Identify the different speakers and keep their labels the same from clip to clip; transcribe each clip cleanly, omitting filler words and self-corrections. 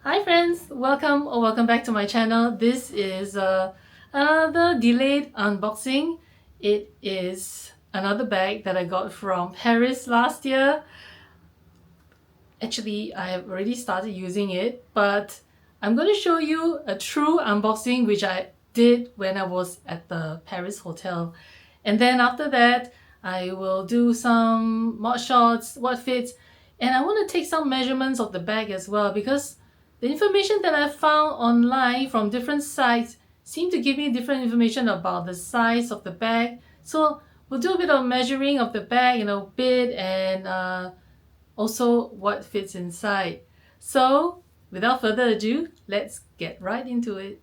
Speaker 1: Hi friends, welcome back to my channel. This is another delayed unboxing. It is another bag that I got from Paris last year. Actually, I have already started using it, but I'm going to show you a true unboxing which I did when I was at the Paris hotel. And then after that, I will do some mod shots, what fits, and I want to take some measurements of the bag as well, because the information that I found online from different sites seem to give me different information about the size of the bag. So we'll do a bit of measuring of the bag, bit and also what fits inside. So without further ado, let's get right into it.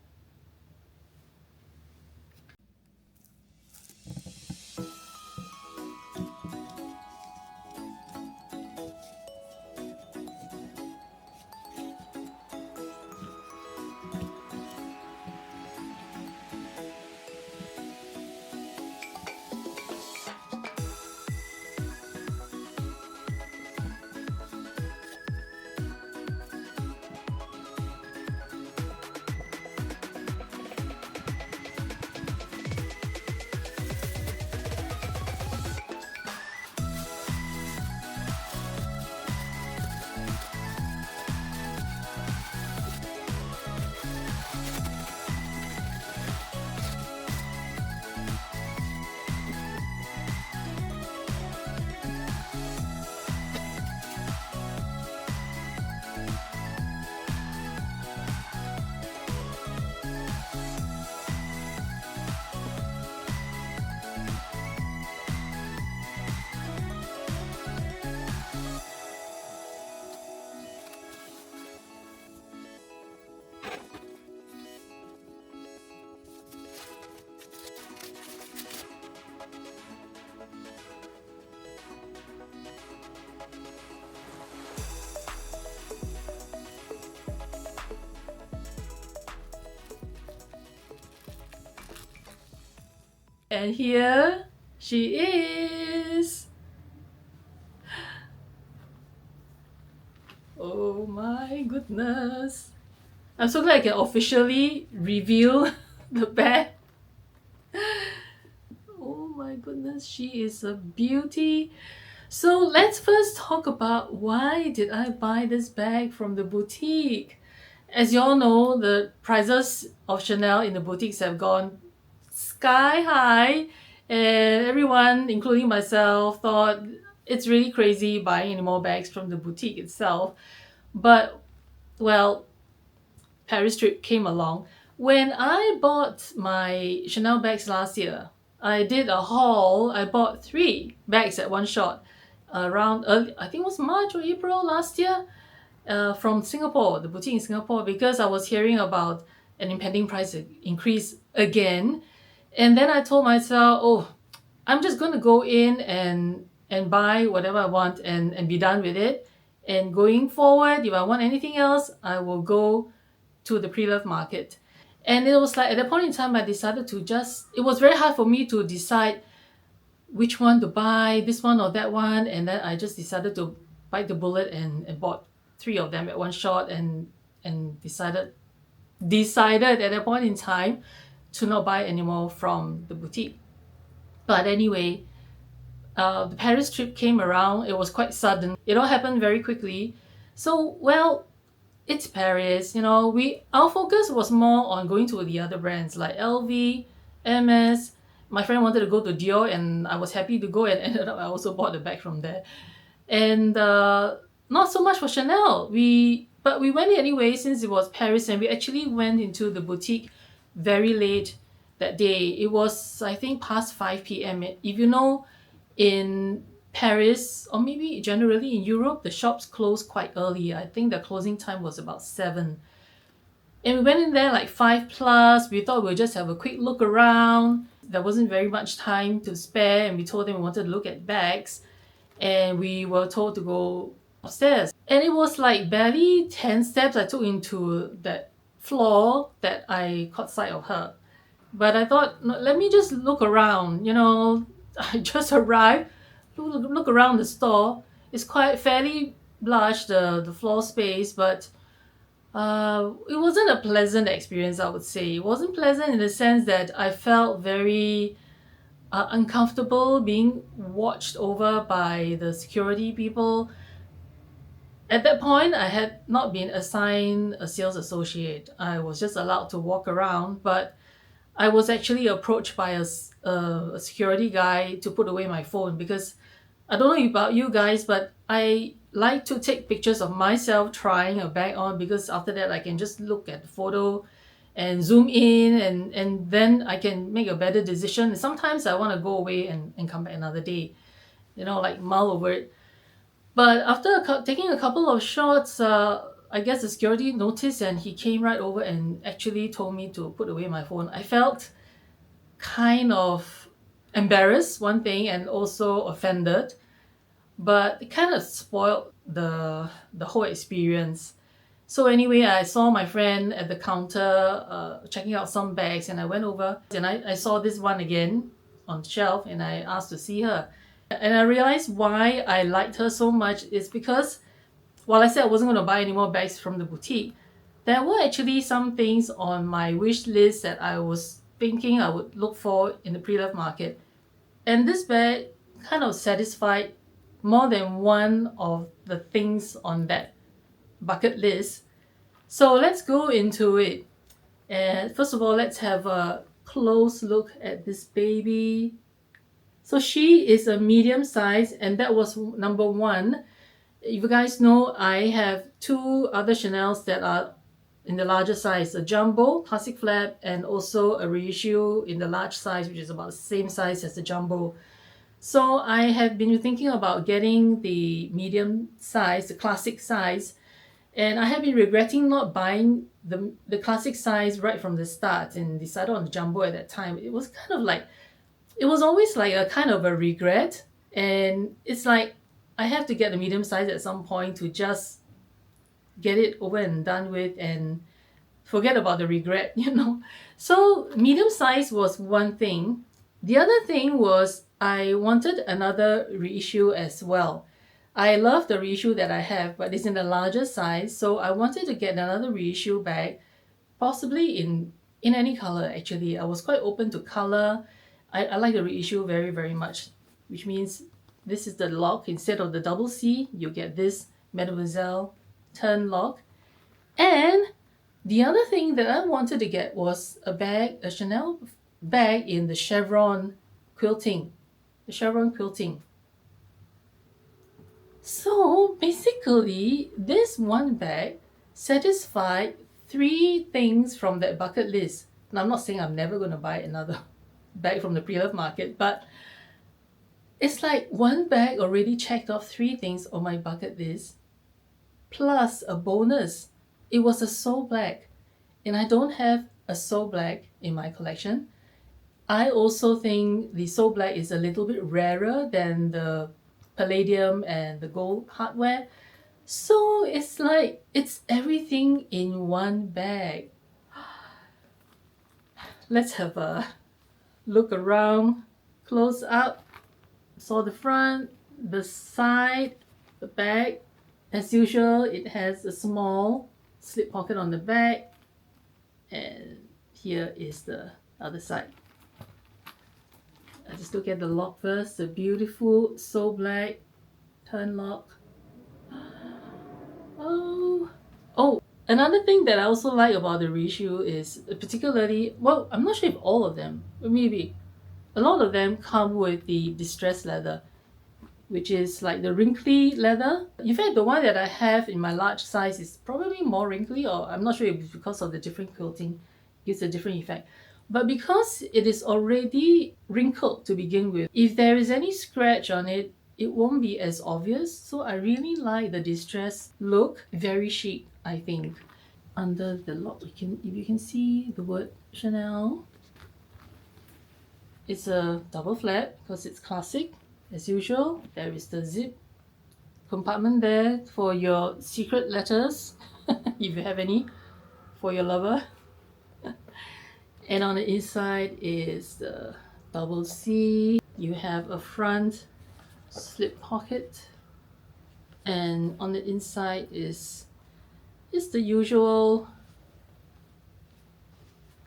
Speaker 1: And here she is. Oh my goodness. I'm so glad I can officially reveal the bag. Oh my goodness, she is a beauty. So let's first talk about why did I buy this bag from the boutique. As you all know, the prices of Chanel in the boutiques have gone sky high, and everyone, including myself, thought it's really crazy buying any more bags from the boutique itself. But, well, Paris trip came along. When I bought my Chanel bags last year, I did a haul. I bought 3 bags at one shot around early, I think it was March or April last year, from Singapore, the boutique in Singapore, because I was hearing about an impending price increase again. And then I told myself, oh, I'm just going to go in and buy whatever I want and be done with it. And going forward, if I want anything else, I will go to the pre-loved market. And it was like at that point in time, I decided to it was very hard for me to decide which one to buy, this one or that one. And then I just decided to bite the bullet and bought 3 of them at one shot and decided at that point in time to not buy anymore from the boutique. But anyway, the Paris trip came around. It was quite sudden. It all happened very quickly. So, well, it's Paris, our focus was more on going to the other brands like LV, MS. My friend wanted to go to Dior, and I was happy to go, and ended up I also bought the bag from there. And not so much for Chanel. But we went anyway since it was Paris, and we actually went into the boutique very late that day. It was, I think, past 5 p.m. If you know, in Paris, or maybe generally in Europe, the shops close quite early. I think the closing time was about 7. And we went in there like 5 plus. We thought we'd just have a quick look around. There wasn't very much time to spare, and we told them we wanted to look at bags. And we were told to go upstairs. And it was like barely 10 steps I took into that floor that I caught sight of her. But I thought, no, let me just look around. I just arrived. Look around the store. It's quite fairly large, the floor space, but It wasn't a pleasant experience, I would say. It wasn't pleasant in the sense that I felt very uncomfortable being watched over by the security people. At that point, I had not been assigned a sales associate. I was just allowed to walk around, but I was actually approached by a security guy to put away my phone because I don't know about you guys, but I like to take pictures of myself trying a bag on because after that I can just look at the photo and zoom in and then I can make a better decision. Sometimes I want to go away and come back another day, like mull over it. But after taking a couple of shots, I guess the security noticed and he came right over and actually told me to put away my phone. I felt kind of embarrassed, one thing, and also offended, but it kind of spoiled the whole experience. So anyway, I saw my friend at the counter checking out some bags, and I went over and I saw this one again on the shelf, and I asked to see her. And I realized why I liked her so much is because while I said I wasn't going to buy any more bags from the boutique, there were actually some things on my wish list that I was thinking I would look for in the pre-loved market. And this bag kind of satisfied more than one of the things on that bucket list. So let's go into it. And first of all, let's have a close look at this baby. So she is a medium size, and that was number one. If you guys know, I have two other Chanels that are in the larger size, a jumbo classic flap and also a reissue in the large size, which is about the same size as the jumbo. So I have been thinking about getting the medium size, the classic size, and I have been regretting not buying the classic size right from the start and decided on the jumbo at that time. It was kind of like, it was always like a kind of a regret, and it's like I have to get the medium size at some point to just get it over and done with and forget about the regret, So medium size was one thing. The other thing was I wanted another reissue as well. I love the reissue that I have, but it's in a larger size, so I wanted to get another reissue bag, possibly in any color actually. I was quite open to color. I like the reissue very, very much, which means this is the lock. Instead of the double C, you get this Mademoiselle turn lock. And the other thing that I wanted to get was a Chanel bag in the chevron quilting. The chevron quilting. So basically, this one bag satisfied three things from that bucket list. Now, I'm not saying I'm never going to buy another bag from the pre-loved market, but it's like one bag already checked off three things on my bucket list, plus a bonus. It was a So Black, and I don't have a So Black in my collection. I also think the So Black is a little bit rarer than the palladium and the gold hardware. So it's like, it's everything in one bag. Let's have a look around, close up. So the front, the side, the back. As usual, it has a small slip pocket on the back. And here is the other side. Let's just look at the lock first. The beautiful So Black turn lock. Oh, another thing that I also like about the reissue is particularly, well, I'm not sure if all of them, but maybe a lot of them come with the distressed leather, which is like the wrinkly leather. In fact, the one that I have in my large size is probably more wrinkly, or I'm not sure if it's because of the different quilting, gives a different effect. But because it is already wrinkled to begin with, if there is any scratch on it, it won't be as obvious. So I really like the distressed look. Very chic, I think. Under the lock, if you can see the word Chanel. It's a double flap because it's classic. As usual, there is the zip compartment there for your secret letters, if you have any, for your lover. And on the inside is the double C. You have a front slip pocket, and on the inside is It's the usual,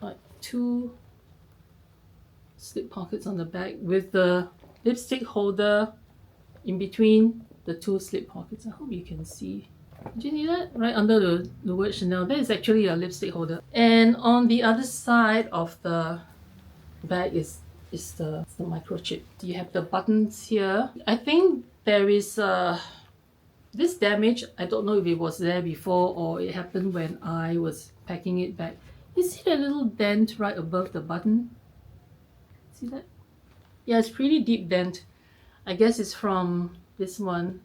Speaker 1: like 2 slip pockets on the back with the lipstick holder in between the 2 slip pockets. I hope you can see. Did you see that? Right under the word Chanel, that is actually a lipstick holder. And on the other side of the bag is the microchip. You have the buttons here. I think there is this damage. I don't know if it was there before or it happened when I was packing it back. You see that little dent right above the button? See that? Yeah, it's pretty deep dent. I guess it's from this one.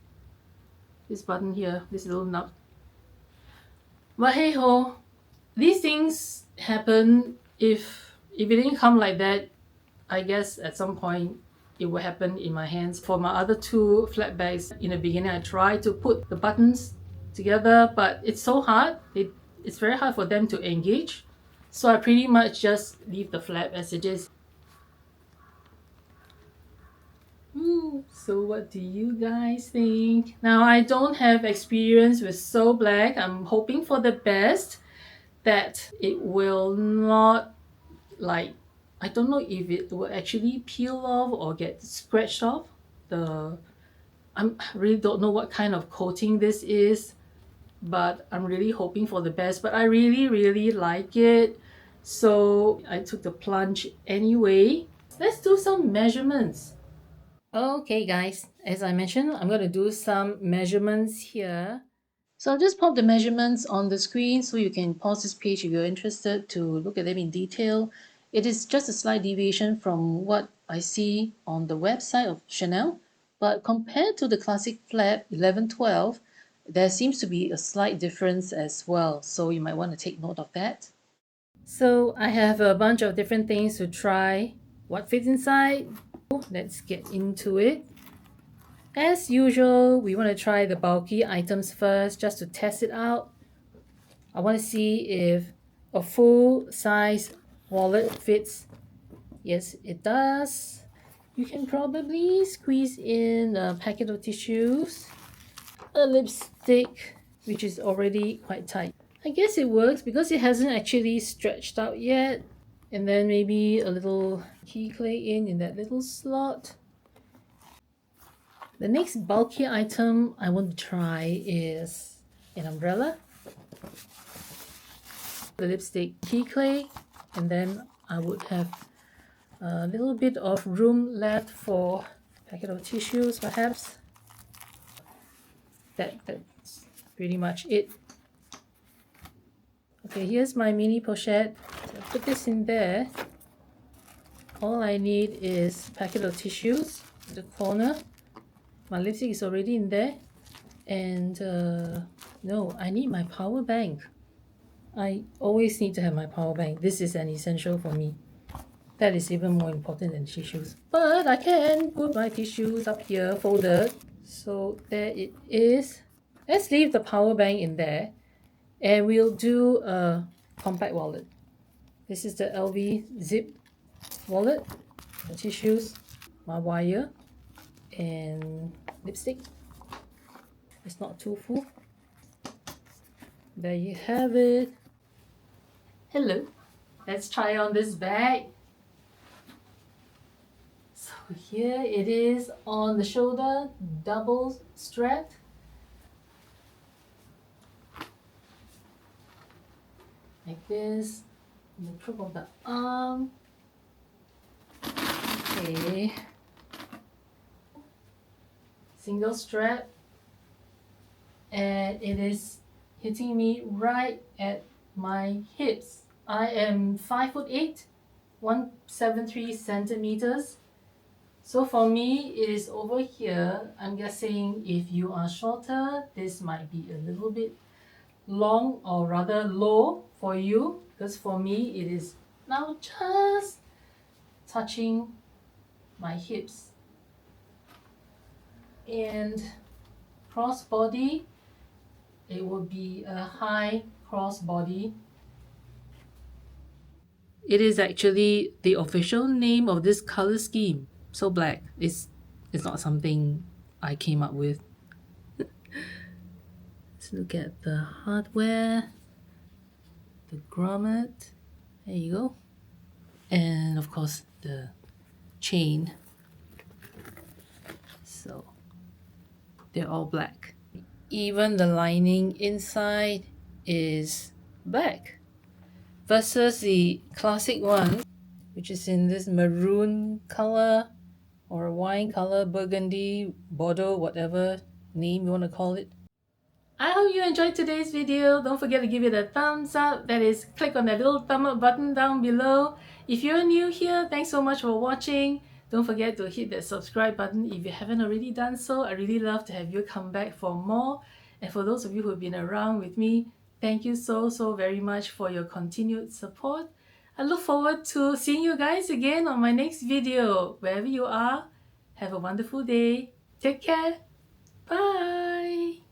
Speaker 1: This button here, this little nut. But hey ho, these things happen. If it didn't come like that, I guess at some point it will happen in my hands. For my other 2 flat bags, in the beginning I tried to put the buttons together, but it's so hard. It's very hard for them to engage. So I pretty much just leave the flap as it is. So what do you guys think? Now, I don't have experience with So Black. I'm hoping for the best, that it will not, like, I don't know if it will actually peel off or get scratched off. I really don't know what kind of coating this is, but I'm really hoping for the best. But I really like it, so I took the plunge anyway. Let's do some measurements. Okay guys, as I mentioned, I'm going to do some measurements here. So I'll just pop the measurements on the screen so you can pause this page if you're interested to look at them in detail. It is just a slight deviation from what I see on the website of Chanel, but compared to the classic flap 1112, there seems to be a slight difference as well, so you might want to take note of that. So I have a bunch of different things to try. What fits inside? Let's get into it. As usual, we want to try the bulky items first just to test it out. I want to see if a full-size wallet fits. Yes, it does. You can probably squeeze in a packet of tissues, a lipstick, which is already quite tight. I guess it works because it hasn't actually stretched out yet. And then maybe a little key clay in that little slot. The next bulky item I want to try is an umbrella, the lipstick key clay, and then I would have a little bit of room left for a packet of tissues perhaps. That's pretty much it. Okay, here's my mini pochette. So put this in there. All I need is a packet of tissues in the corner. My lipstick is already in there. And no, I need my power bank. I always need to have my power bank. This is an essential for me. That is even more important than tissues. But I can put my tissues up here folded. So there it is. Let's leave the power bank in there. And we'll do a compact wallet. This is the LV zip wallet. The tissues, my wire, and lipstick. It's not too full. There you have it. Hello. Let's try on this bag. So here it is on the shoulder, double strapped. Like this, in the crook of the arm. Okay. Single strap. And it is hitting me right at my hips. I am 5'8", 173 centimeters. So for me, it is over here. I'm guessing if you are shorter, this might be a little bit long or rather low for you, because for me it is now just touching my hips. And crossbody, it will be a high crossbody. It is actually the official name of this color scheme. So black. It's not something I came up with. Let's look at the hardware, the grommet, there you go, and of course the chain. So they're all black. Even the lining inside is black versus the classic one, which is in this maroon color or wine color, burgundy, Bordeaux, whatever name you want to call it. I hope you enjoyed today's video. Don't forget to give it a thumbs up. That is, click on that little thumb up button down below. If you're new here, thanks so much for watching. Don't forget to hit that subscribe button if you haven't already done so. I really love to have you come back for more. And for those of you who have been around with me, thank you so very much for your continued support. I look forward to seeing you guys again on my next video. Wherever you are, have a wonderful day. Take care. Bye.